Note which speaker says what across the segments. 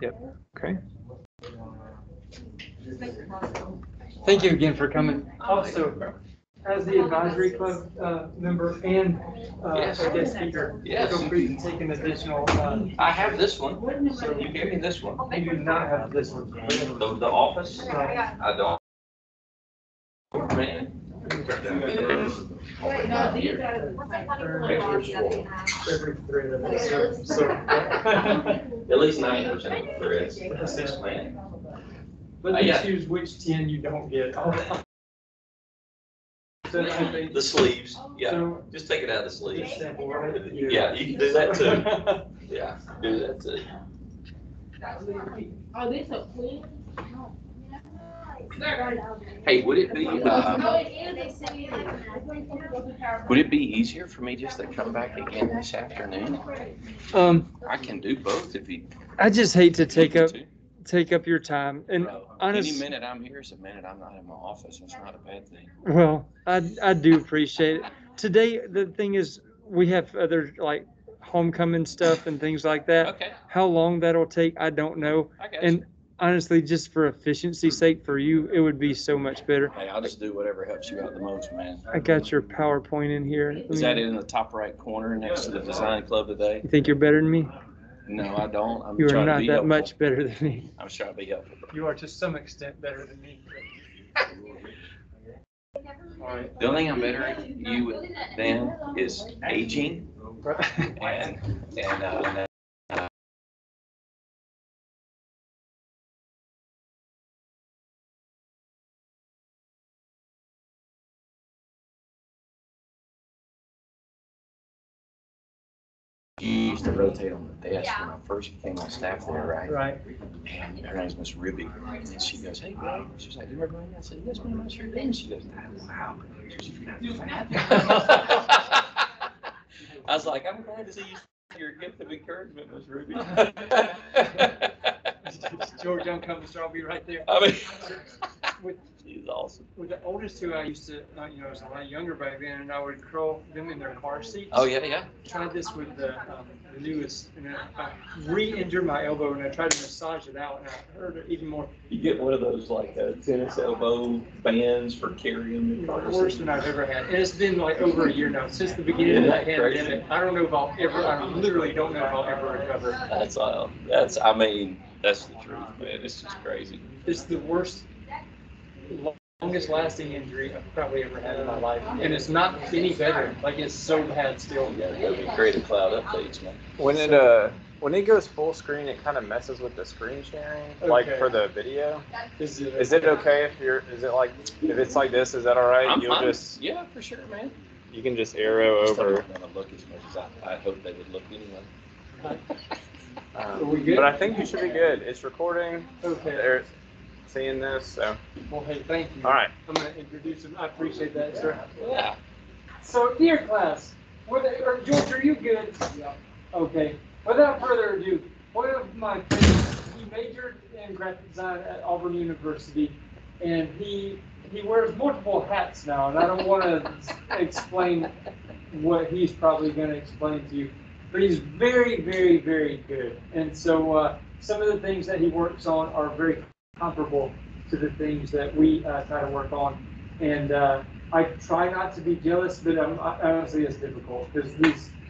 Speaker 1: Yep. Okay.
Speaker 2: Thank you again for coming. Also, as the advisory club member and
Speaker 3: Yes.
Speaker 2: a guest speaker,
Speaker 3: Yes.
Speaker 2: feel free to take an additional.
Speaker 3: I have this one. So you gave me this one.
Speaker 2: You do not have this one.
Speaker 3: The office. I don't. Man.
Speaker 2: Every thread of it. So,
Speaker 3: At least 90% of the threads. That's man.
Speaker 2: but you
Speaker 3: Yeah.
Speaker 2: choose which 10 you don't get. So I think.
Speaker 3: The sleeves. Yeah.
Speaker 2: So-
Speaker 3: Just take it out of the sleeves.
Speaker 2: Just sample, right?
Speaker 3: Yeah, you can do that too. Yeah, do that too.
Speaker 4: Oh, this a clean?
Speaker 3: Hey, would it be easier for me just to come back again this afternoon? I can do both if you.
Speaker 2: I just hate to take
Speaker 3: need
Speaker 2: up
Speaker 3: to.
Speaker 2: take up your time, and
Speaker 3: Bro, any
Speaker 2: honestly,
Speaker 3: minute I'm here is a minute I'm not in my office. It's not a bad thing.
Speaker 2: well, I do appreciate it. Today, the thing is, we have other like homecoming stuff and things like that.
Speaker 3: Okay,
Speaker 2: How long that'll take, I don't know.
Speaker 3: I got you.
Speaker 2: And honestly, just for efficiency's sake for you, it would be so much better.
Speaker 3: Hey, I'll just do whatever helps you out the most, man.
Speaker 2: I got your PowerPoint in here.
Speaker 3: Is that in the top right corner next to the design club today?
Speaker 2: You think you're better than me?
Speaker 3: No, I don't. I'm
Speaker 2: You are
Speaker 3: trying to
Speaker 2: not
Speaker 3: be
Speaker 2: that
Speaker 3: helpful.
Speaker 2: much better than me.
Speaker 3: I'm trying to be helpful.
Speaker 2: You are to some extent better than me. All right.
Speaker 3: The only thing I'm better at you than is aging and you used to rotate on the desk when I first became on staff there, right?
Speaker 2: Right.
Speaker 3: And her name's Miss Ruby. And she goes, "Hey, bro." She's like, "You ever going?" I said, "Yes, ma'am, I sure did." And she goes, "Wow." I was like, "I'm glad to see you. Your gift of encouragement, Miss Ruby."
Speaker 2: George Young Company, I'll be right there.
Speaker 3: I mean,
Speaker 2: With,
Speaker 3: she's awesome.
Speaker 2: with the oldest two, I used to, I was a lot younger back then, and I would curl them in their car seats.
Speaker 3: Oh yeah, yeah.
Speaker 2: Tried this with the newest, and I re-injured my elbow, and I tried to massage it out, and I hurt it even more.
Speaker 3: You get one of those like tennis elbow bands for carrying the car.
Speaker 2: Worse than I've ever had. And it's been like over a year now, since the beginning of the pandemic. I don't know if I'll ever, I literally don't know if I'll ever recover.
Speaker 3: I mean, that's the truth, man. It's just crazy.
Speaker 2: It's the worst, longest lasting injury I've probably ever had in my life. And it's not any better. Like, it's so bad still.
Speaker 3: You gotta go be Creative Cloud updates, man.
Speaker 1: When it goes full screen, it kind of messes with the screen sharing, like
Speaker 2: Okay.
Speaker 1: for the video.
Speaker 2: Is
Speaker 1: Is it okay if it's like this? Is that all right?
Speaker 3: I'm
Speaker 1: You'll
Speaker 3: fine.
Speaker 1: just
Speaker 3: Yeah, for sure, man.
Speaker 1: you can just arrow
Speaker 3: Just
Speaker 1: over.
Speaker 3: don't want to look as much as I hope they would look anyway.
Speaker 2: Are we good?
Speaker 1: But I think you should be good. It's recording.
Speaker 2: Okay.
Speaker 1: They're seeing this, so
Speaker 2: Well, hey, thank you.
Speaker 1: all right.
Speaker 2: I'm going to introduce him. I appreciate that, sir.
Speaker 3: Yeah.
Speaker 2: So, dear class, George, are you good? Yeah. Okay. Without further ado, one of my friends, he majored in graphic design at Auburn University, and he wears multiple hats now, and I don't want to explain what he's probably going to explain to you, but he's very, very, very good. And so some of the things that he works on are very comparable to the things that we try to work on. And I try not to be jealous, but honestly it's difficult because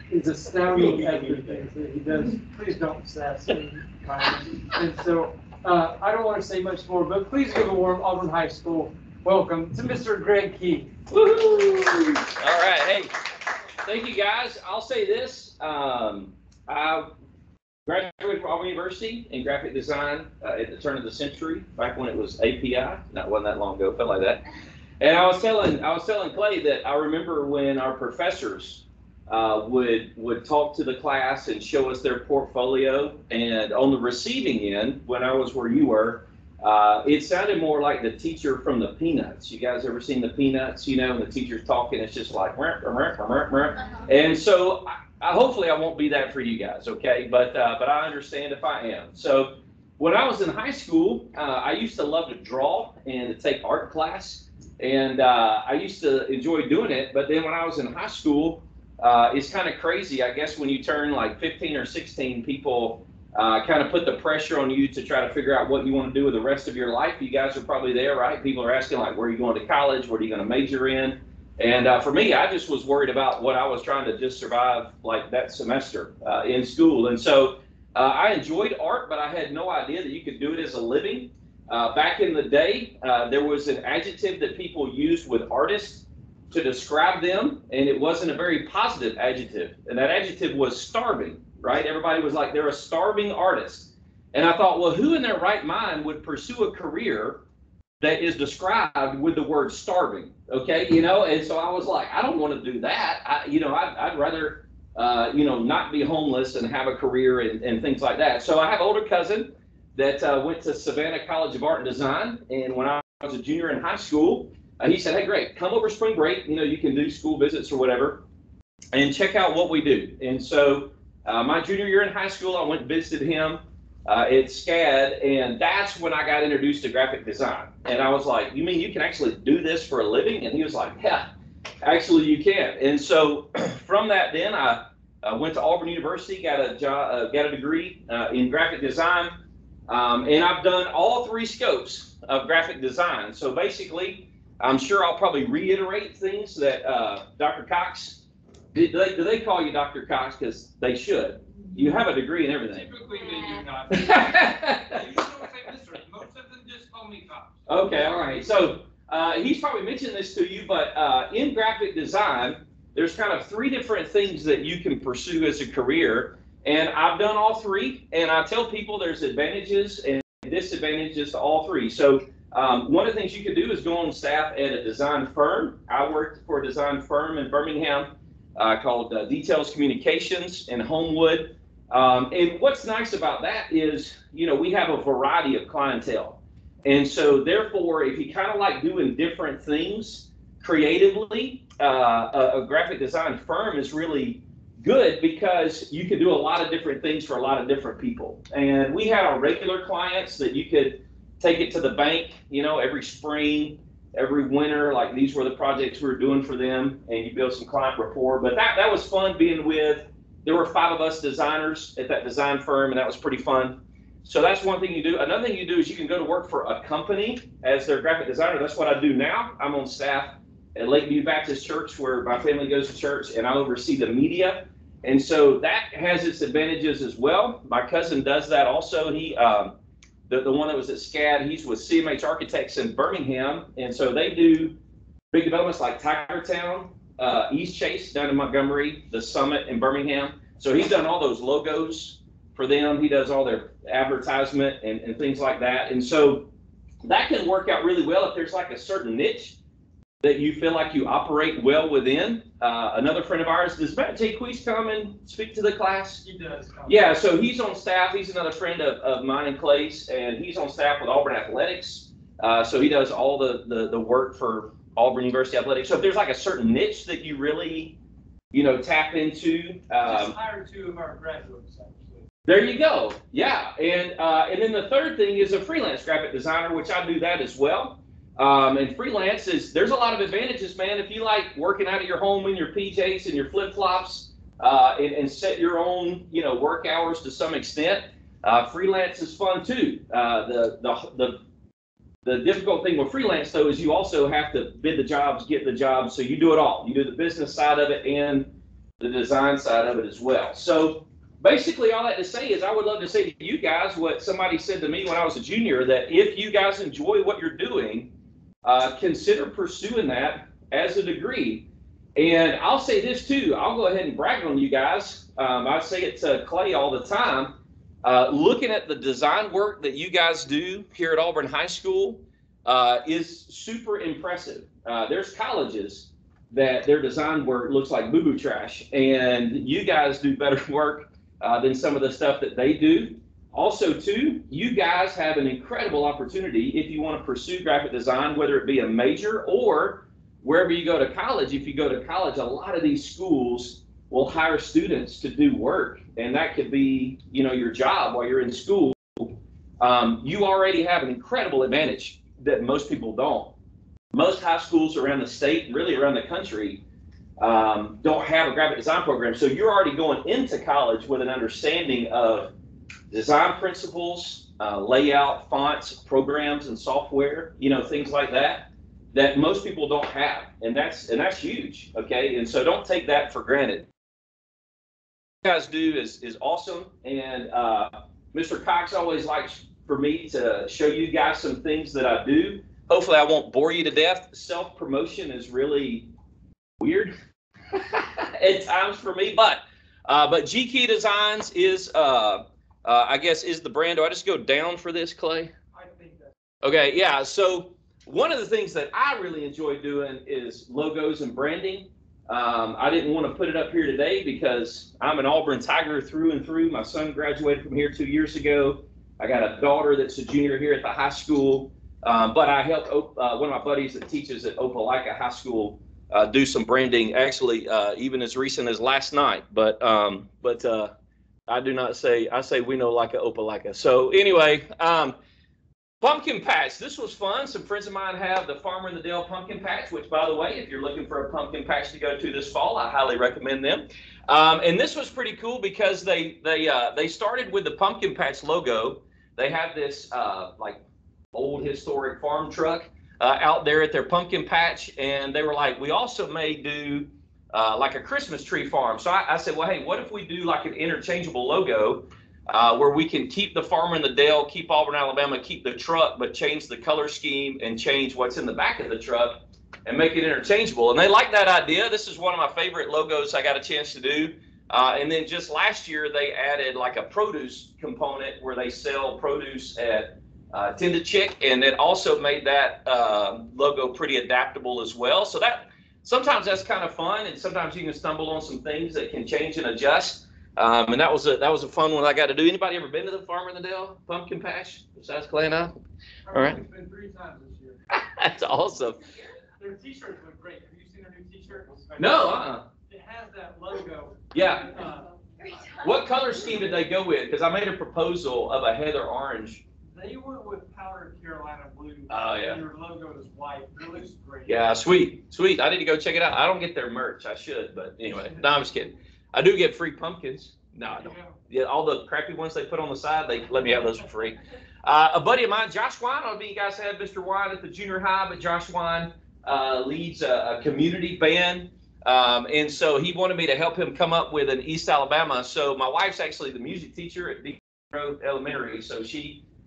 Speaker 2: he's astounding at the things that he does. Please don't sass me. And so I don't want to say much more, but please give a warm Auburn High School welcome to Mr. Greg Key.
Speaker 3: Woo-hoo! All right, hey, thank you guys. I'll say this. I graduated from Auburn University in graphic design at the turn of the century, back when it was API. That wasn't that long ago, felt like that. And I was telling Clay that I remember when our professors would talk to the class and show us their portfolio. And on the receiving end, when I was where you were, it sounded more like the teacher from the Peanuts. You guys ever seen the Peanuts? You know, and the teacher's talking, it's just like, rah, rah, rah, rah, rah. And so hopefully I won't be that for you guys, okay? But I understand if I am. So when I was in high school, I used to love to draw and to take art class. And I used to enjoy doing it. But then when I was in high school, it's kind of crazy. I guess when you turn like 15 or 16, people kind of put the pressure on you to try to figure out what you want to do with the rest of your life. You guys are probably there, right? People are asking, like, where are you going to college? What are you going to major in? And for me, I just was worried about what I was trying to just survive, like, that semester in school. And so I enjoyed art, but I had no idea that you could do it as a living. Back in the day, there was an adjective that people used with artists to describe them, and it wasn't a very positive adjective. And that adjective was starving, right? Everybody was like, they're a starving artist. And I thought, well, who in their right mind would pursue a career that is described with the word starving? Okay, and so I was like, I don't want to do that. I'd rather, not be homeless and have a career and things like that. So I have an older cousin that went to Savannah College of Art and Design, and when I was a junior in high school, he said, hey, great, come over spring break, you can do school visits or whatever, and check out what we do. And so my junior year in high school, I went and visited him at SCAD, and that's when I got introduced to graphic design. And I was like, you mean you can actually do this for a living? And he was like, yeah, actually you can. And so from that then, I went to Auburn University, got a degree in graphic design, and I've done all 3 scopes of graphic design. So basically, I'm sure I'll probably reiterate things that Dr. Cox, do they call you Dr. Cox? Because they should. You have a degree in everything.
Speaker 4: Typically, they do not. You don't say Mr. Most of them just call me Cox.
Speaker 3: Okay, all right. So he's probably mentioned this to you, but in graphic design, there's kind of 3 different things that you can pursue as a career. And I've done all 3, and I tell people there's advantages and disadvantages to all 3. So one of the things you can do is go on staff at a design firm. I worked for a design firm in Birmingham called Details Communications in Homewood. And what's nice about that is, we have a variety of clientele. And so therefore, if you kind of like doing different things creatively, a graphic design firm is really good because you can do a lot of different things for a lot of different people. And we had our regular clients that you could take it to the bank, every spring, every winter, like these were the projects we were doing for them, and you build some client rapport. But that was fun being with, there were 5 of us designers at that design firm, and that was pretty fun. So that's one thing you do. Another thing you do is you can go to work for a company as their graphic designer. That's what I do now. I'm on staff at Lakeview Baptist Church, where my family goes to church, and I oversee the media. And so that has its advantages as well. My cousin does that also. He, the one that was at SCAD, he's with CMH Architects in Birmingham. And so they do big developments like Tigertown, East Chase down in Montgomery, the Summit in Birmingham. So he's done all those logos for them. He does all their advertisement and things like that. And so that can work out really well if there's like a certain niche that you feel like you operate well within. Another friend of ours, does Matt Jaquise come and speak to the class?
Speaker 4: He does.
Speaker 3: Yeah, so he's on staff. He's another friend of mine and Clay's, and he's on staff with Auburn Athletics. So he does all the work for Auburn University Athletics. So if there's like a certain niche that you really, tap into.
Speaker 4: Just hired 2 of our graduates, actually.
Speaker 3: There you go. Yeah, and then the third thing is a freelance graphic designer, which I do that as well. And freelance there's a lot of advantages, man. If you like working out of your home in your PJs and your flip-flops and set your own, work hours to some extent, freelance is fun too. The difficult thing with freelance, though, is you also have to bid the jobs, get the jobs, so you do it all. You do the business side of it and the design side of it as well. So basically, all that to say is I would love to say to you guys what somebody said to me when I was a junior, that if you guys enjoy what you're doing, consider pursuing that as a degree. And I'll say this too, I'll go ahead and brag on you guys. I say it to Clay all the time. Looking at the design work that you guys do here at Auburn High School is super impressive. There's colleges that their design work looks like boo-boo trash, and you guys do better work than some of the stuff that they do. Also, too, you guys have an incredible opportunity if you want to pursue graphic design, whether it be a major or wherever you go to college. If you go to college, a lot of these schools will hire students to do work, and that could be, your job while you're in school. You already have an incredible advantage that most people don't. Most high schools around the state, really around the country, don't have a graphic design program. So you're already going into college with an understanding of design principles, layout, fonts, programs, and software, things like that, that most people don't have. And that's huge, okay? And so don't take that for granted. What you guys do is awesome. And Mr. Cox always likes for me to show you guys some things that I do. Hopefully I won't bore you to death. Self-promotion is really weird at times for me, but G Key Designs is I guess is the brand. Do I just go down for this, Clay?
Speaker 2: I think that.
Speaker 3: Okay, yeah. So one of the things that I really enjoy doing is logos and branding. I didn't want to put it up here today because I'm an Auburn Tiger through and through. My son graduated from here 2 years ago. I got a daughter that's a junior here at the high school. But I helped one of my buddies that teaches at Opelika High School do some branding, actually, even as recent as last night. But I do not say, I say we know like a Opelika. So anyway, pumpkin patch. This was fun. Some friends of mine have the Farmer in the Dale pumpkin patch, which, by the way, if you're looking for a pumpkin patch to go to this fall, I highly recommend them. And this was pretty cool because they started with the pumpkin patch logo. They have this like old historic farm truck out there at their pumpkin patch, and they were like, we also may do like a Christmas tree farm. So I said, well, hey, what if we do like an interchangeable logo where we can keep the Farmer in the Dale, keep Auburn, Alabama, keep the truck, but change the color scheme and change what's in the back of the truck and make it interchangeable. And they like that idea. This is one of my favorite logos I got a chance to do. And then just last year, they added like a produce component where they sell produce at Tend a Chick, and it also made that logo pretty adaptable as well. So that sometimes that's kind of fun, and sometimes you can stumble on some things that can change and adjust. And that was a fun one I got to do. Anybody ever been to the Farmer in the Dale pumpkin patch besides Clay and I? All right.
Speaker 2: It's been 3 times this year.
Speaker 3: That's awesome.
Speaker 2: Their t-shirts look great. Have you seen their new t-shirt?
Speaker 3: No.
Speaker 2: It has that logo.
Speaker 3: Yeah. What color scheme did they go with? Because I made a proposal of a heather orange.
Speaker 2: They went with powdered Carolina blue.
Speaker 3: Oh, yeah.
Speaker 2: And their logo is white. It looks great.
Speaker 3: Yeah, sweet. I need to go check it out. I don't get their merch. I should, but anyway. No, I'm just kidding. I do get free pumpkins. No, I don't. Yeah, all the crappy ones they put on the side, they let me have those for free. A buddy of mine, Josh Wine, I don't know if you guys had Mr. Wine at the junior high, but Josh Wine leads a community band. And so he wanted me to help him come up with an East Alabama. So my wife's actually the music teacher at Deep Grove Elementary. So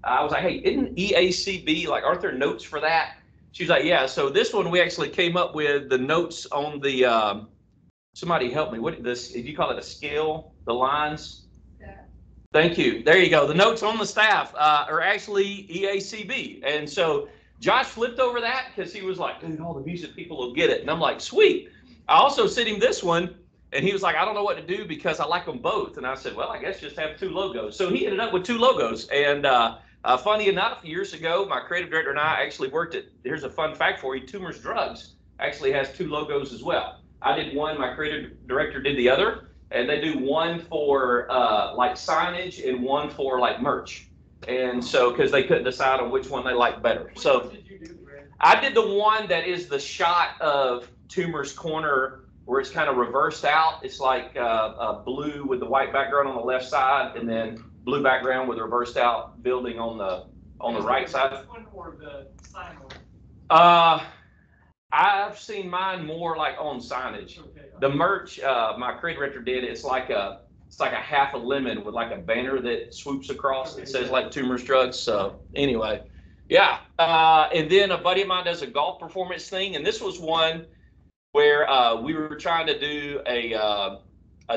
Speaker 3: I was like, hey, isn't EACB, like, aren't there notes for that? She's like, yeah. So this one, we actually came up with the notes on the, somebody help me. What this, if you call it a scale, the lines? Yeah. Thank you. There you go. The notes on the staff are actually EACB. And so Josh flipped over that because he was like, dude, all the music people will get it. And I'm like, sweet. I also sent him this one, and he was like, I don't know what to do because I like them both. And I said, well, I guess just have 2 logos. So he ended up with 2 logos. And funny enough, years ago, my creative director and I actually worked at, here's a fun fact for you, Tumors Drugs actually has 2 logos as well. I did one, my creative director did the other, and they do one for like signage and one for like merch. And so, because they couldn't decide on which one they liked better. So I did the one that is the shot of Tumor's Corner where it's kind of reversed out. It's like blue with the white background on the left side, and then blue background with a reversed out building on the right side.
Speaker 2: Which one or the sign one?
Speaker 3: I've seen mine more like on signage. Okay. The merch my creative director did, it's like a half a lemon with like a banner that swoops across. Okay, it says like Tumors Drugs. So anyway, yeah. And then a buddy of mine does a golf performance thing, and this was one where we were trying to do a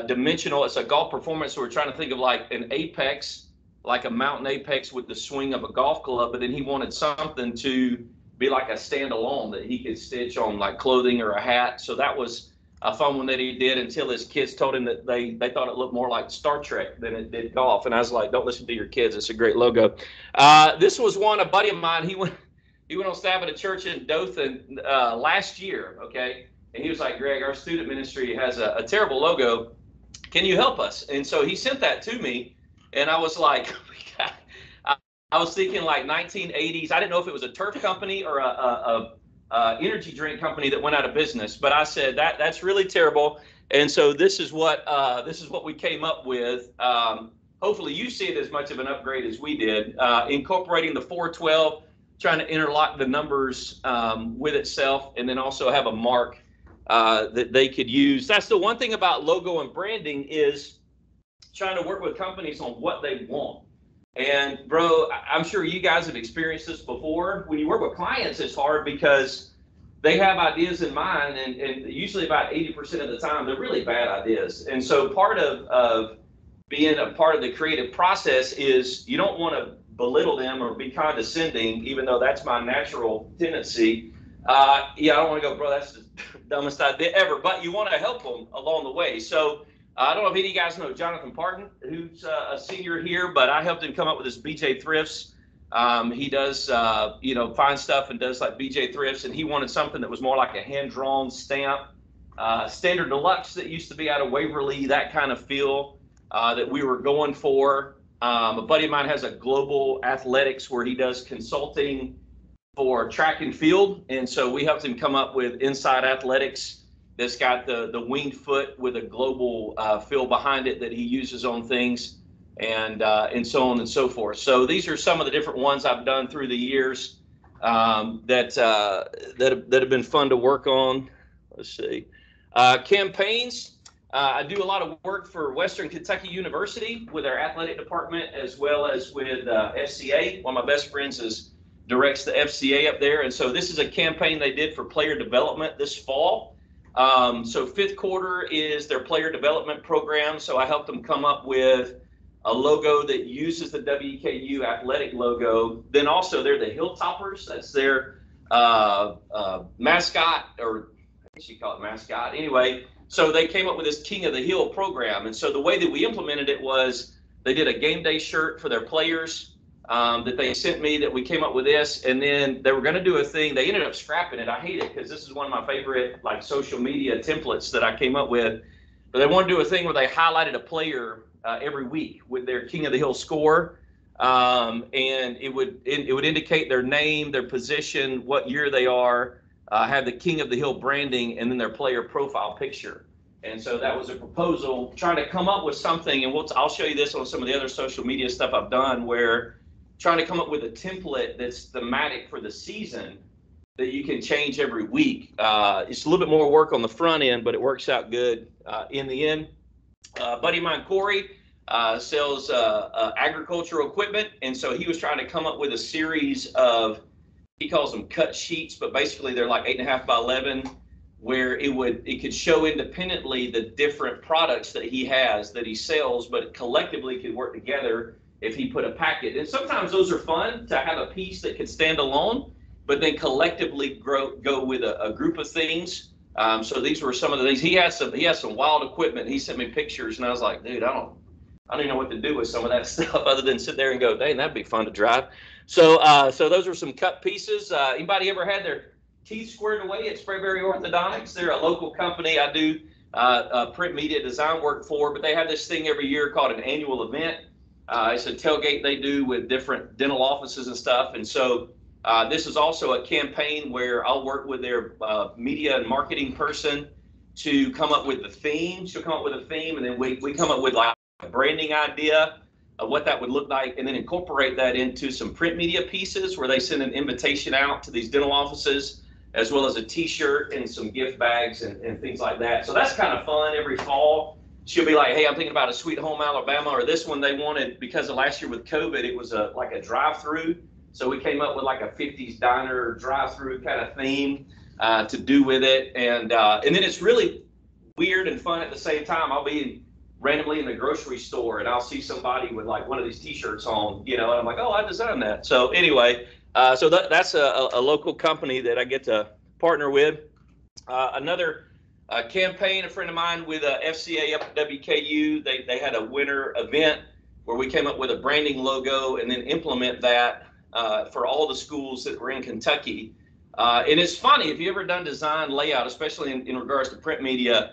Speaker 3: dimensional, it's a golf performance, so we're trying to think of like an apex, like a mountain apex with the swing of a golf club, but then he wanted something to be like a standalone that he could stitch on like clothing or a hat. So that was a fun one that he did until his kids told him that they thought it looked more like Star Trek than it did golf. And I was like, don't listen to your kids. It's a great logo. This was one, a buddy of mine, he went on staff at a church in Dothan last year, okay? And he was like, Greg, our student ministry has a terrible logo. Can you help us? And so he sent that to me, and I was like, I was thinking like 1980s. I didn't know if it was a turf company or a energy drink company that went out of business. But I said that's really terrible. And so this is what we came up with. hopefully you see it as much of an upgrade as we did, incorporating the 412, trying to interlock the numbers with itself, and then also have a mark that they could use. That's the one thing about logo and branding is trying to work with companies on what they want. And bro, I'm sure you guys have experienced this before. When you work with clients, it's hard because they have ideas in mind, and usually about 80% of the time, they're really bad ideas. And so part of being a part of the creative process is you don't want to belittle them or be condescending, even though that's my natural tendency. Yeah, I don't want to go, bro, that's the dumbest idea ever, but you want to help them along the way. So I don't know if any of you guys know Jonathan Parton, who's a senior here, but I helped him come up with this BJ Thrifts. He does, fine stuff and does like BJ Thrifts, and he wanted something that was more like a hand-drawn stamp, standard deluxe that used to be out of Waverly, that kind of feel that we were going for. A buddy of mine has a global athletics where he does consulting for track and field, and so we helped him come up with Inside Athletics that's got the winged foot with a global feel behind it that he uses on things, and so on and so forth. So these are some of the different ones I've done through the years that have been fun to work on. Let's see, campaigns. I do a lot of work for Western Kentucky University with our athletic department, as well as with FCA. One of my best friends directs the FCA up there, and so this is a campaign they did for player development this fall. So fifth quarter is their player development program. So I helped them come up with a logo that uses the WKU athletic logo. Then also they're the Hilltoppers. That's their mascot, or I guess you call it mascot. Anyway, so they came up with this King of the Hill program. And so the way that we implemented it was they did a game day shirt for their players that they sent me, that we came up with this, and then they were going to do a thing. They ended up scrapping it. I hate it because this is one of my favorite like social media templates that I came up with. But they wanted to do a thing where they highlighted a player every week with their King of the Hill score, and it would indicate their name, their position, what year they are, have the King of the Hill branding, and then their player profile picture. And so that was a proposal, trying to come up with something, and I'll show you this on some of the other social media stuff I've done, where trying to come up with a template that's thematic for the season that you can change every week. It's a little bit more work on the front end, but it works out good in the end. Buddy of mine, Corey, sells agricultural equipment, and so he was trying to come up with a series of, he calls them cut sheets, but basically they're like 8.5 by 11, where it could show independently the different products that he has, that he sells, but collectively could work together if he put a packet. And sometimes those are fun to have a piece that can stand alone, but then collectively go with a group of things. So these were some of the things. He has some wild equipment. He sent me pictures, and I was like, dude, I don't even know what to do with some of that stuff other than sit there and go, dang, that'd be fun to drive. So those are some cut pieces. Anybody ever had their teeth squared away at Sprayberry Orthodontics? They're a local company I do print media design work for, but they have this thing every year called an annual event. It's a tailgate they do with different dental offices and stuff. And so this is also a campaign where I'll work with their media and marketing person to come up with the theme. She'll come up with a theme, and then we come up with like a branding idea of what that would look like, and then incorporate that into some print media pieces where they send an invitation out to these dental offices, as well as a t-shirt and some gift bags and things like that. So that's kind of fun. Every fall she'll be like, hey, I'm thinking about a Sweet Home Alabama, or this one they wanted, because of last year with COVID, it was like a drive-through. So we came up with like a 50s diner drive-through kind of theme to do with it. And then it's really weird and fun at the same time. I'll be randomly in the grocery store and I'll see somebody with like one of these t-shirts on, and I'm like, oh, I designed that. So anyway, so that's a local company that I get to partner with. Another campaign, a friend of mine with FCA up at WKU, they had a winter event where we came up with a branding logo and then implement that for all the schools that were in Kentucky. And it's funny, if you ever done design layout, especially in regards to print media,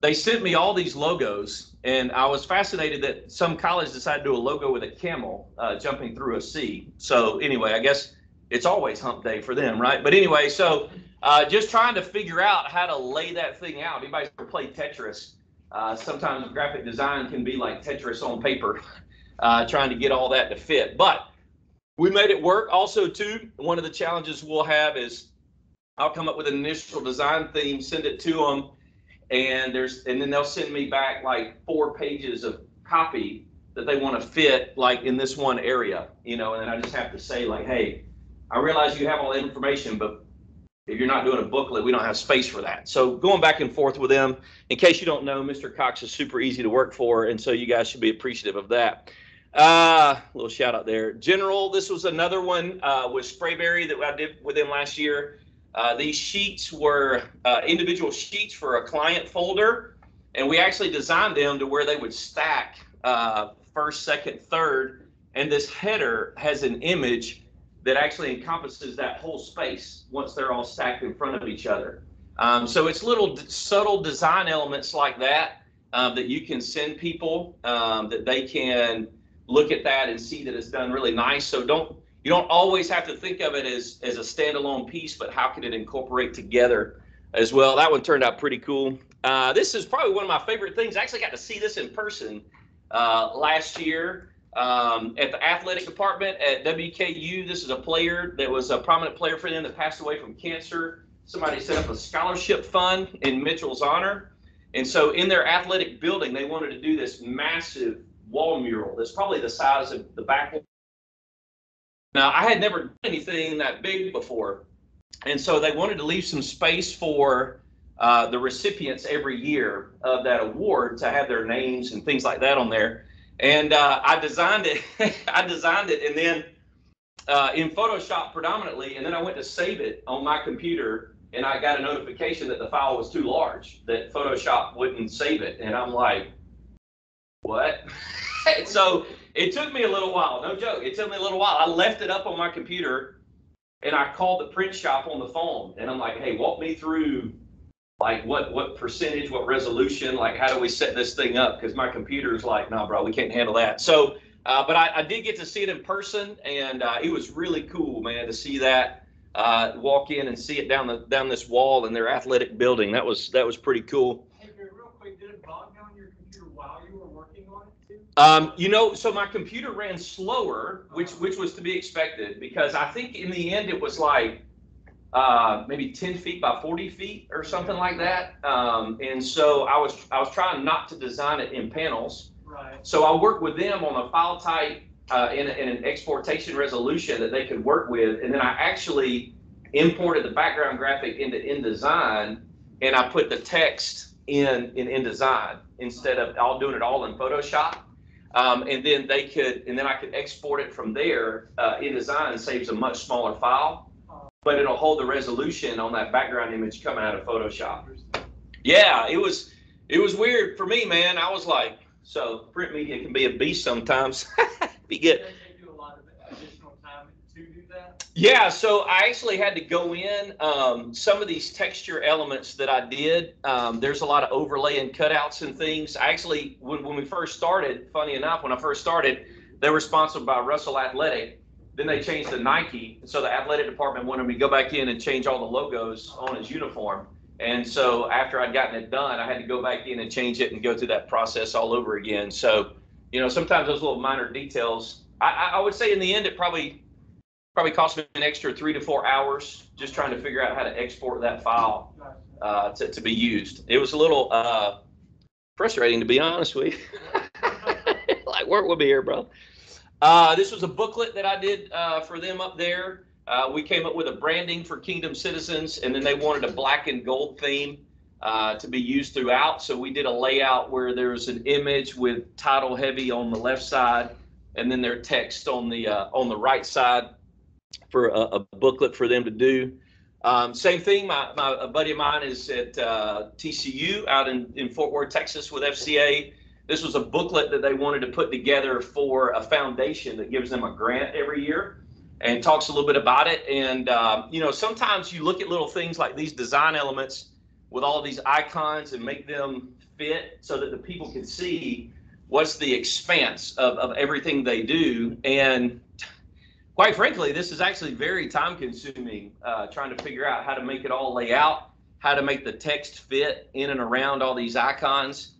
Speaker 3: they sent me all these logos, and I was fascinated that some college decided to do a logo with a camel jumping through a sea. So anyway, I guess it's always hump day for them, right? But anyway, so just trying to figure out how to lay that thing out. Anybody ever play Tetris? Sometimes graphic design can be like Tetris on paper. trying to get all that to fit. But we made it work. Also, too, one of the challenges we'll have is I'll come up with an initial design theme, send it to them, and then they'll send me back like 4 pages of copy that they want to fit like in this one area, and then I just have to say like, hey, I realize you have all the information, but if you're not doing a booklet, we don't have space for that. So going back and forth with them. In case you don't know, Mr. Cox is super easy to work for, and so you guys should be appreciative of that. Little shout out there. General, this was another one with Sprayberry that I did with them last year. These sheets were individual sheets for a client folder, and we actually designed them to where they would stack first, second, third, and this header has an image that actually encompasses that whole space once they're all stacked in front of each other. So it's little subtle design elements like that that you can send people that they can look at that and see that it's done really nice. So you don't always have to think of it as a standalone piece, but how can it incorporate together as well? That one turned out pretty cool. This is probably one of my favorite things. I actually got to see this in person last year at the athletic department at WKU. This is a player that was a prominent player for them that passed away from cancer. Somebody set up a scholarship fund in Mitchell's honor. And so in their athletic building, they wanted to do this massive wall mural that's probably the size of the back wall. Now, I had never done anything that big before. And so they wanted to leave some space for the recipients every year of that award to have their names and things like that on there. And I designed it. I designed it, and then in Photoshop predominantly, and then I went to save it on my computer, and I got a notification that the file was too large, that Photoshop wouldn't save it. And I'm like, what? So it took me a little while, no joke. It took me a little while. I left it up on my computer, and I called the print shop on the phone, and I'm like, hey, walk me through like what percentage, what resolution, like how do we set this thing up? Because my computer's like, nah, bro, we can't handle that. So, but I did get to see it in person, and it was really cool, man, to see that, walk in and see it down this wall in their athletic building. That was pretty cool.
Speaker 2: Hey, real quick, did it bog down your computer while you were working on it too?
Speaker 3: So my computer ran slower, which was to be expected, because I think in the end it was like maybe 10 feet by 40 feet or something like that. And so I was trying not to design it in panels.
Speaker 2: Right.
Speaker 3: So I worked with them on a file type in an exportation resolution that they could work with. And then I actually imported the background graphic into InDesign, and I put the text in InDesign instead of all doing it all in Photoshop. And then I could export it from there. InDesign saves a much smaller file, but it'll hold the resolution on that background image coming out of Photoshop. Yeah, it was weird for me, man. I was like, so print media can be a beast sometimes. Be good.
Speaker 2: Does it take you a lot of additional time to do that?
Speaker 3: Yeah, so I actually had to go in some of these texture elements that I did. There's a lot of overlay and cutouts and things. I actually, when we first started, funny enough, when I first started, they were sponsored by Russell Athletic. Then they changed to Nike, and so the athletic department wanted me to go back in and change all the logos on his uniform. And so after I'd gotten it done, I had to go back in and change it and go through that process all over again. So, sometimes those little minor details, I would say in the end, it probably cost me an extra 3 to 4 hours just trying to figure out how to export that file to be used. It was a little frustrating, to be honest with you. Like, work with me here, bro. This was a booklet that I did for them up there. We came up with a branding for Kingdom Citizens, and then they wanted a black and gold theme to be used throughout. So we did a layout where there was an image with title heavy on the left side, and then their text on the right side for a booklet for them to do. Same thing, a buddy of mine is at TCU out in Fort Worth, Texas with FCA. This was a booklet that they wanted to put together for a foundation that gives them a grant every year and talks a little bit about it. And, sometimes you look at little things like these design elements with all of these icons and make them fit so that the people can see what's the expanse of everything they do. And quite frankly, this is actually very time consuming, trying to figure out how to make it all lay out, how to make the text fit in and around all these icons.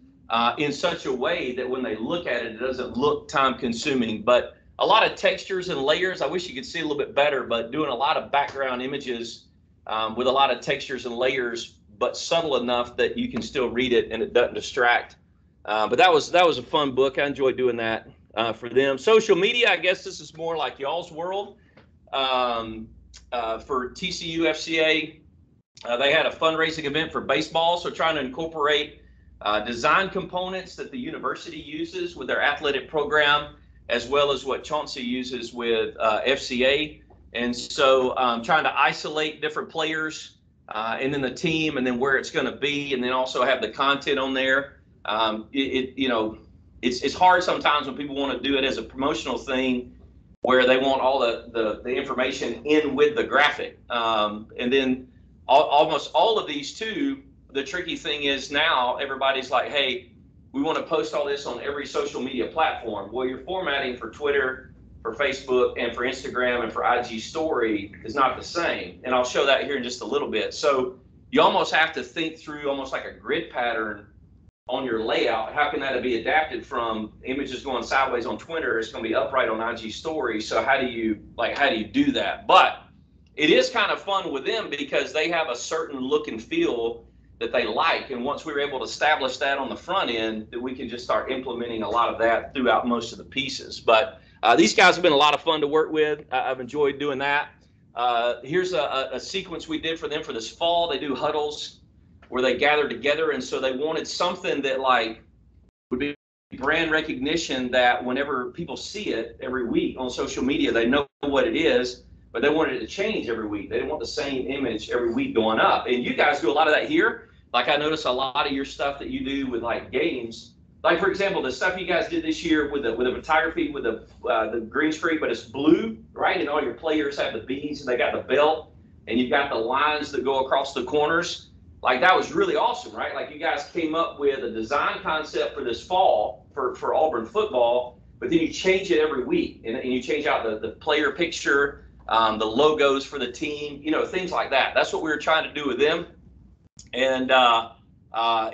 Speaker 3: in such a way that when they look at it, it doesn't look time consuming. But a lot of textures and layers, I wish you could see a little bit better, but doing a lot of background images with a lot of textures and layers, but subtle enough that you can still read it and it doesn't distract. But that was a fun book. I enjoyed doing that for them. Social media, I guess this is more like y'all's world. For TCU FCA, they had a fundraising event for baseball, so trying to incorporate design components that the university uses with their athletic program, as well as what Chauncey uses with FCA. And so trying to isolate different players and then the team and then where it's going to be, and then also have the content on there. It's hard sometimes when people want to do it as a promotional thing where they want all the information in with the graphic. And then almost all of these too, the tricky thing is now everybody's like, hey, we want to post all this on every social media platform. Well, your formatting for Twitter, for Facebook, and for Instagram, and for IG story is not the same. And I'll show that here in just a little bit. So you almost have to think through almost like a grid pattern on your layout. How can that be adapted from images going sideways on Twitter? It's going to be upright on IG story. So how do you do that? But it is kind of fun with them because they have a certain look and feel that they like. And once we were able to establish that on the front end, that we can just start implementing a lot of that throughout most of the pieces. But these guys have been a lot of fun to work with. I've enjoyed doing that. Here's a sequence we did for them for this fall. They do huddles where they gather together. And so they wanted something that like would be brand recognition, that whenever people see it every week on social media, they know what it is. But they wanted it to change every week. They didn't want the same image every week going up. And you guys do a lot of that here. Like I notice a lot of your stuff that you do with like games. Like for example, the stuff you guys did this year with the photography with the green screen, but it's blue, right? And all your players have the beads and they got the belt, and you've got the lines that go across the corners. Like that was really awesome, right? Like you guys came up with a design concept for this fall for Auburn football, but then you change it every week, and you change out the player picture, the logos for the team, things like that. That's what we were trying to do with them, and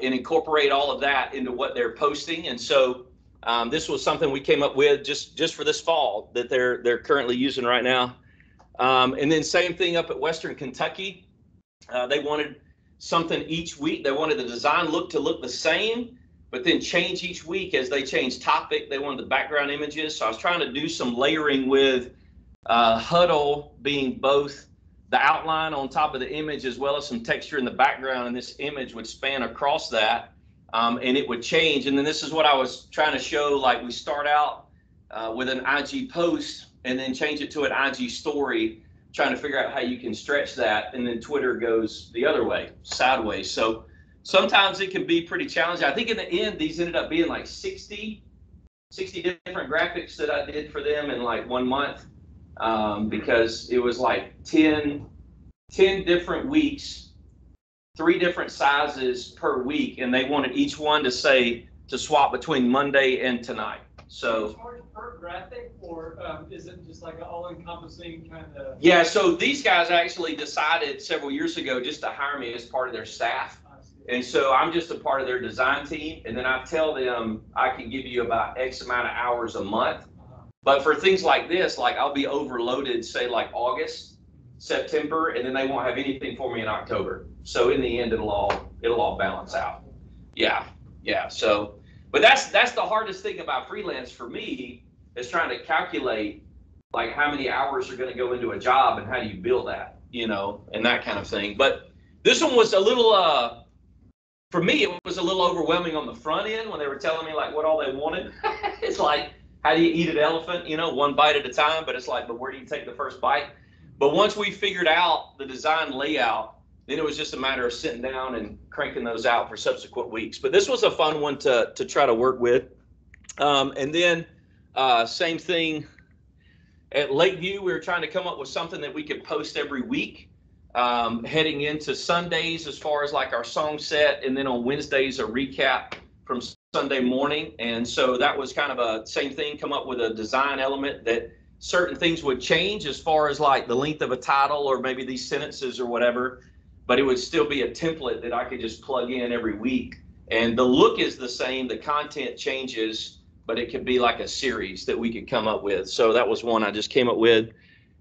Speaker 3: incorporate all of that into what they're posting. And so this was something we came up with just for this fall that they're currently using right now. And then same thing up at Western Kentucky. They wanted something each week. They wanted the design look to look the same, but then change each week as they change topic. They wanted the background images. So I was trying to do some layering with huddle being both the outline on top of the image as well as some texture in the background, and this image would span across that, and it would change. And then this is what I was trying to show, like we start out with an IG post and then change it to an IG story, trying to figure out how you can stretch that, and then Twitter goes the other way, sideways. So sometimes it can be pretty challenging. I think in the end these ended up being like 60 different graphics that I did for them in like 1 month. Because it was like 10 different weeks, 3 different sizes per week, and they wanted each one to swap between Monday and tonight. So
Speaker 2: charge per graphic, or is it just like an all-encompassing kind of? Yeah,
Speaker 3: so these guys actually decided several years ago just to hire me as part of their staff. And so I'm just a part of their design team, and then I tell them I can give you about X amount of hours a month. But for things like this, like I'll be overloaded, say like August, September, and then they won't have anything for me in October. So in the end, it'll all balance out. Yeah. So, but that's the hardest thing about freelance for me, is trying to calculate like how many hours are going to go into a job and how do you build that, and that kind of thing. But this one was a little, for me, it was a little overwhelming on the front end when they were telling me like what all they wanted. It's like, how do you eat an elephant? One bite at a time, but it's like, but where do you take the first bite? But once we figured out the design layout, then it was just a matter of sitting down and cranking those out for subsequent weeks. But this was a fun one to try to work with. And then same thing at Lakeview, we were trying to come up with something that we could post every week, heading into Sundays as far as like our song set, and then on Wednesdays a recap from Sunday morning. And so that was kind of a same thing, come up with a design element that certain things would change as far as like the length of a title or maybe these sentences or whatever, but it would still be a template that I could just plug in every week And the look is the same, the content changes, but it could be like a series that we could come up with. So that was one I just came up with.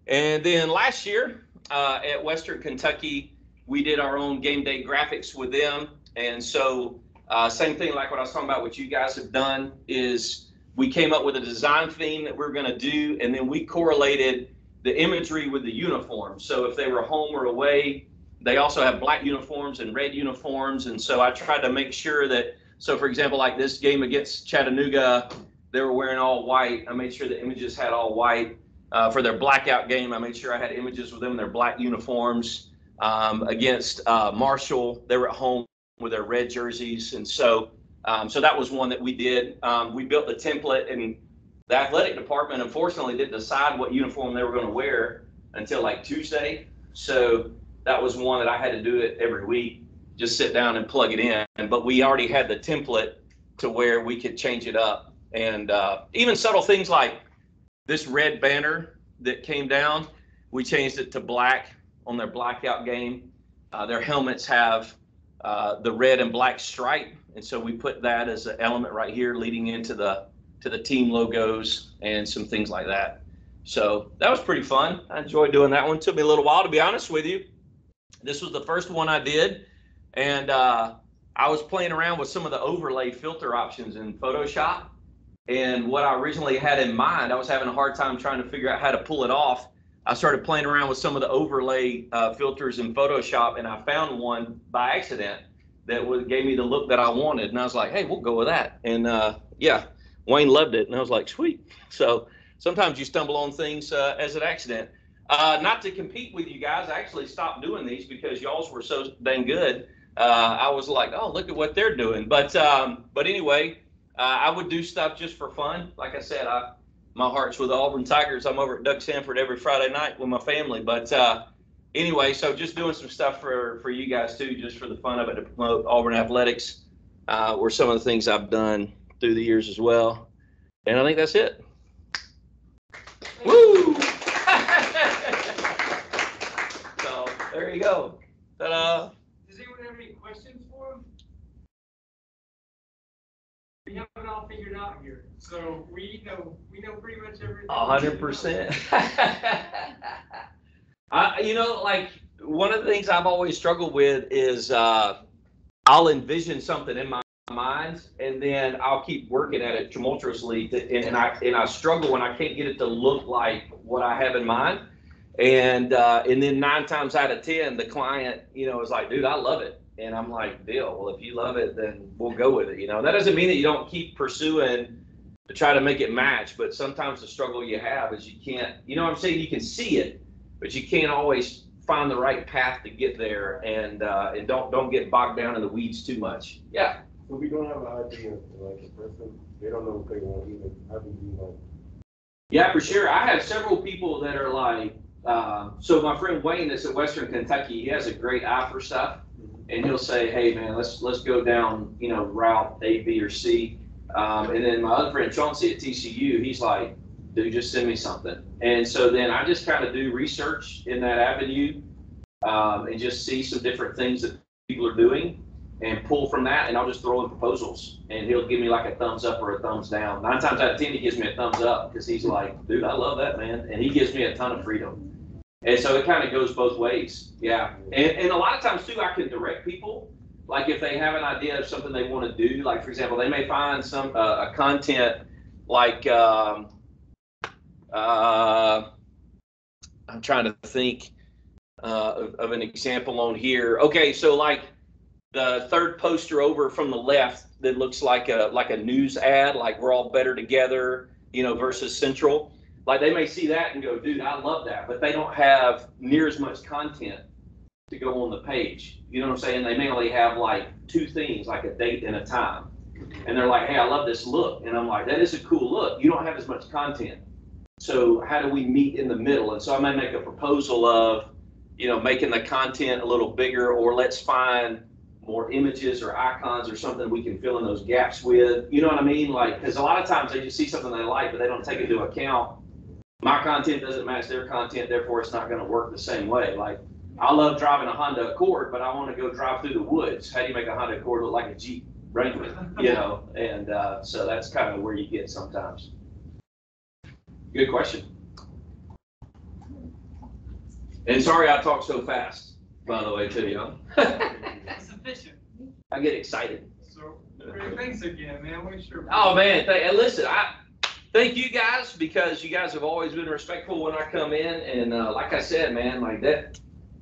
Speaker 3: And then last year at Western Kentucky, we did our own game day graphics with them. And so same thing like what I was talking about, what you guys have done is we came up with a design theme that we're going to do, and then we correlated the imagery with the uniform. So if they were home or away, they also have black uniforms and red uniforms. And so I tried to make sure that, so for example, like this game against Chattanooga, they were wearing all white. I made sure the images had all white. For their blackout game, I made sure I had images with them in their black uniforms. Against Marshall, they were at home with their red jerseys. And so that was one that we did. We built the template, and the athletic department unfortunately didn't decide what uniform they were going to wear until like Tuesday. So that was one that I had to do it every week, just sit down and plug it in. But we already had the template to where we could change it up. And even subtle things like this red banner that came down, we changed it to black on their blackout game. Their helmets have the red and black stripe, and so we put that as an element right here leading into the team logos and some things like that. So that was pretty fun. I enjoyed doing that one. It took me a little while, to be honest with you. This was the first one I did, and I was playing around with some of the overlay filter options in Photoshop. And what I originally had in mind, I was having a hard time trying to figure out how to pull it off. I started playing around with some of the overlay filters in Photoshop, and I found one by accident that gave me the look that I wanted. And I was like, hey, we'll go with that. And yeah, Wayne loved it. And I was like, sweet. So sometimes you stumble on things as an accident. Not to compete with you guys, I actually stopped doing these because y'all's were so dang good. I was like, oh, look at what they're doing. But anyway, I would do stuff just for fun. Like I said, my heart's with the Auburn Tigers. I'm over at Doug Sanford every Friday night with my family. But anyway, so just doing some stuff for you guys too, just for the fun of it, to promote Auburn athletics, were some of the things I've done through the years as well. And I think that's it. Woo! So there you go. Ta-da.
Speaker 2: Does anyone have any questions for him? We have it all figured out here, so we know pretty much everything.
Speaker 3: 100%. You know, like one of the things I've always struggled with is I'll envision something in my mind, and then I'll keep working at it tumultuously, and I struggle when I can't get it to look like what I have in mind. And then 9 times out of 10, the client, is like, dude, I love it. And I'm like, deal. Well, if you love it, then we'll go with it. That doesn't mean that you don't keep pursuing to try to make it match, but sometimes the struggle you have is you can't, what I'm saying? You can see it, but you can't always find the right path to get there, and don't get bogged down in the weeds too much. Yeah.
Speaker 5: So we don't have an idea, like a person, they don't know what they want either. How do you like?
Speaker 3: Yeah, for sure. I have several people that are like, so my friend Wayne that's at Western Kentucky, he has a great eye for stuff. And he'll say, hey man, let's go down, route A, B, or C. And then my other friend Chauncey at TCU, he's like, dude, just send me something. And so then I just kind of do research in that avenue, and just see some different things that people are doing and pull from that, and I'll just throw in proposals, and he'll give me like a thumbs up or a thumbs down. 9 times out of 10, he gives me a thumbs up because he's like, dude, I love that, man. And he gives me a ton of freedom. And so it kind of goes both ways. Yeah. And a lot of times too, I can direct people. Like if they have an idea of something they want to do, like for example, they may find some a content like I'm trying to think of an example on here. Okay, so like the third poster over from the left that looks like a news ad, like we're all better together, versus Central. Like they may see that and go, dude, I love that, but they don't have near as much content to go on the page. You know what I'm saying? They may only have like 2 things, like a date and a time. And they're like, hey, I love this look. And I'm like, that is a cool look. You don't have as much content. So how do we meet in the middle? And so I may make a proposal of, making the content a little bigger, or let's find more images or icons or something we can fill in those gaps with. You know what I mean? Like, because a lot of times they just see something they like, but they don't take into account my content doesn't match their content, therefore it's not going to work the same way. Like, I love driving a Honda Accord, but I want to go drive through the woods. How do you make a Honda Accord look like a Jeep? Wrangler, and so that's kind of where you get sometimes. Good question. And sorry I talk so fast, by the way, too,
Speaker 2: It's efficient.
Speaker 3: I get excited.
Speaker 2: So, thanks again, man. We sure.
Speaker 3: Oh, man. And listen, I thank you guys because you guys have always been respectful when I come in. And like I said, man, like that,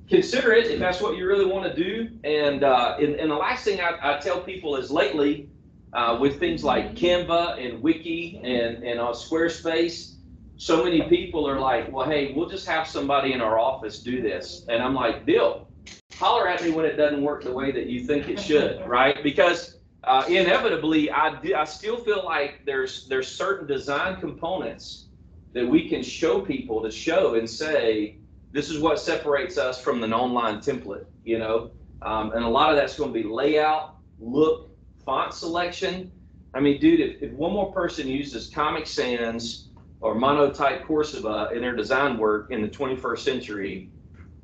Speaker 3: consider it if that's what you really want to do. And the last thing I tell people is lately, with things like Canva and Wiki and Squarespace, so many people are like, well, hey, we'll just have somebody in our office do this. And I'm like, Bill, holler at me when it doesn't work the way that you think it should, right? Because inevitably, I still feel like there's certain design components that we can show people to show and say, this is what separates us from an online template, and a lot of that's going to be layout, look, font selection. I mean, dude, if one more person uses Comic Sans or Monotype Corsiva in their design work in the 21st century,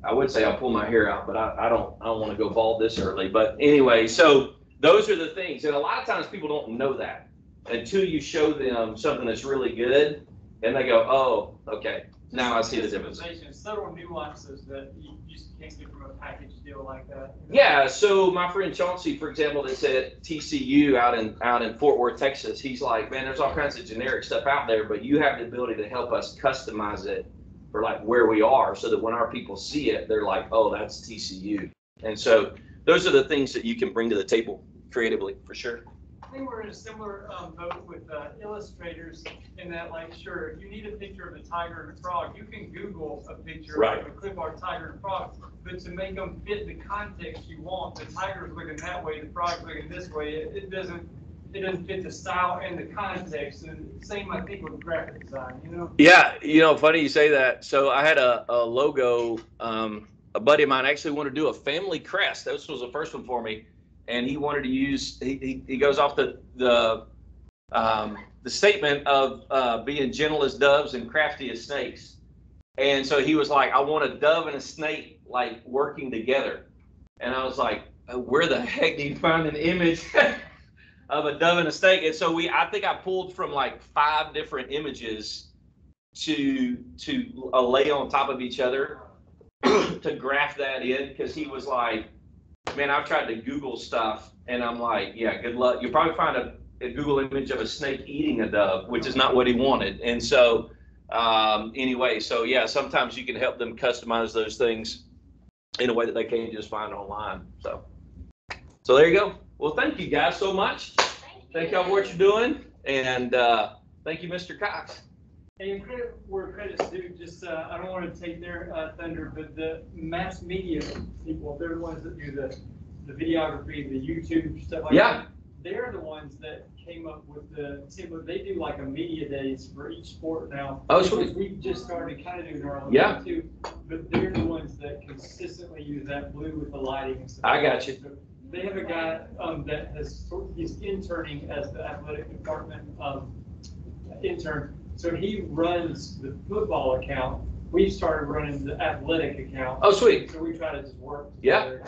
Speaker 3: I would say I'll pull my hair out, but I don't want to go bald this early. But anyway, so those are the things. And a lot of times people don't know that until you show them something that's really good and they go, oh, okay, now I see the difference.
Speaker 2: Several nuances that you just can't get from a package deal like that.
Speaker 3: Yeah, so my friend Chauncey, for example, that's at TCU out in Fort Worth, Texas, he's like, man, there's all kinds of generic stuff out there, but you have the ability to help us customize it for like where we are so that when our people see it, they're like, oh, that's TCU. And so those are the things that you can bring to the table creatively, for sure.
Speaker 2: I think we're in a similar boat with illustrators in that, like, sure, if you need a picture of a tiger and a frog, you can Google a picture of a clip art tiger and frog, but to make them fit the context you want, the tiger's looking that way, the frog's looking this way, it doesn't fit the style and the context. And same, I think, with graphic design,
Speaker 3: Yeah, funny you say that. So I had a logo, a buddy of mine actually wanted to do a family crest. This was the first one for me. And he wanted to use, he goes off the statement of being gentle as doves and crafty as snakes. And so he was like, I want a dove and a snake like working together. And I was like, where the heck do you find an image of a dove and a snake? And so I think I pulled from like 5 different images to lay on top of each other to graph that in, because he was like, man, I've tried to Google stuff, and I'm like, yeah, good luck. You'll probably find a Google image of a snake eating a dove, which is not what he wanted. And so anyway, so yeah, sometimes you can help them customize those things in a way that they can't just find online. So there you go. Well, thank you guys so much. Thank y'all for what you're doing, and thank you, Mr. Cox.
Speaker 2: And credit where credit's due, just, I don't want to take their thunder, but the mass media people, they're the ones that do the videography, the YouTube, stuff like that. They're the ones that came up with the template. They do like a media days for each sport now.
Speaker 3: Oh, sweet.
Speaker 2: We've just started kind of doing our own
Speaker 3: thing
Speaker 2: too, but they're the ones that consistently use that blue with the lighting and stuff.
Speaker 3: I got you.
Speaker 2: So they have a guy he's interning as the athletic department intern. So he runs the football account. We started running the athletic account.
Speaker 3: Oh, sweet.
Speaker 2: So we try to just work
Speaker 3: together.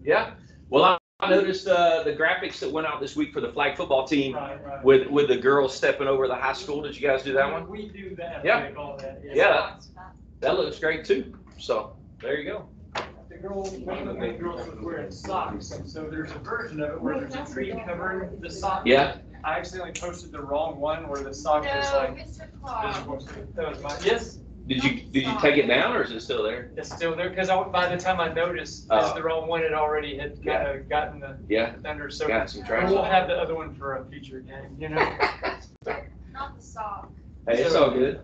Speaker 3: Yeah. Well, I noticed the graphics that went out this week for the flag football team
Speaker 2: right.
Speaker 3: with the girls stepping over the high school. Did you guys do that one?
Speaker 2: We do the athletic, all that.
Speaker 3: Yeah. That looks great too. So there you go.
Speaker 2: One of the main girls was wearing socks, and so there's a version of it where there's a tree covering the sock.
Speaker 3: Yeah.
Speaker 2: I accidentally posted the wrong one where the sock was like. That was mine. Yes.
Speaker 3: Did you take it down, or is it still there?
Speaker 2: It's still there because by the time I noticed it's the wrong one, it already had kind of gotten the thunder. So
Speaker 3: got some traction.
Speaker 2: We'll have the other one for a future game.
Speaker 6: Not the sock.
Speaker 3: Hey, it's all good.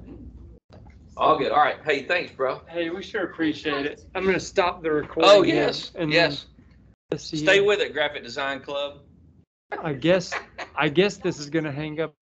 Speaker 3: All good. All right. Hey, thanks, bro.
Speaker 2: Hey, we sure appreciate it. I'm gonna stop the recording.
Speaker 3: Oh yes,
Speaker 2: and
Speaker 3: yes.
Speaker 2: Let's see.
Speaker 3: Stay with it, Graphic Design Club.
Speaker 2: I guess this is gonna hang up.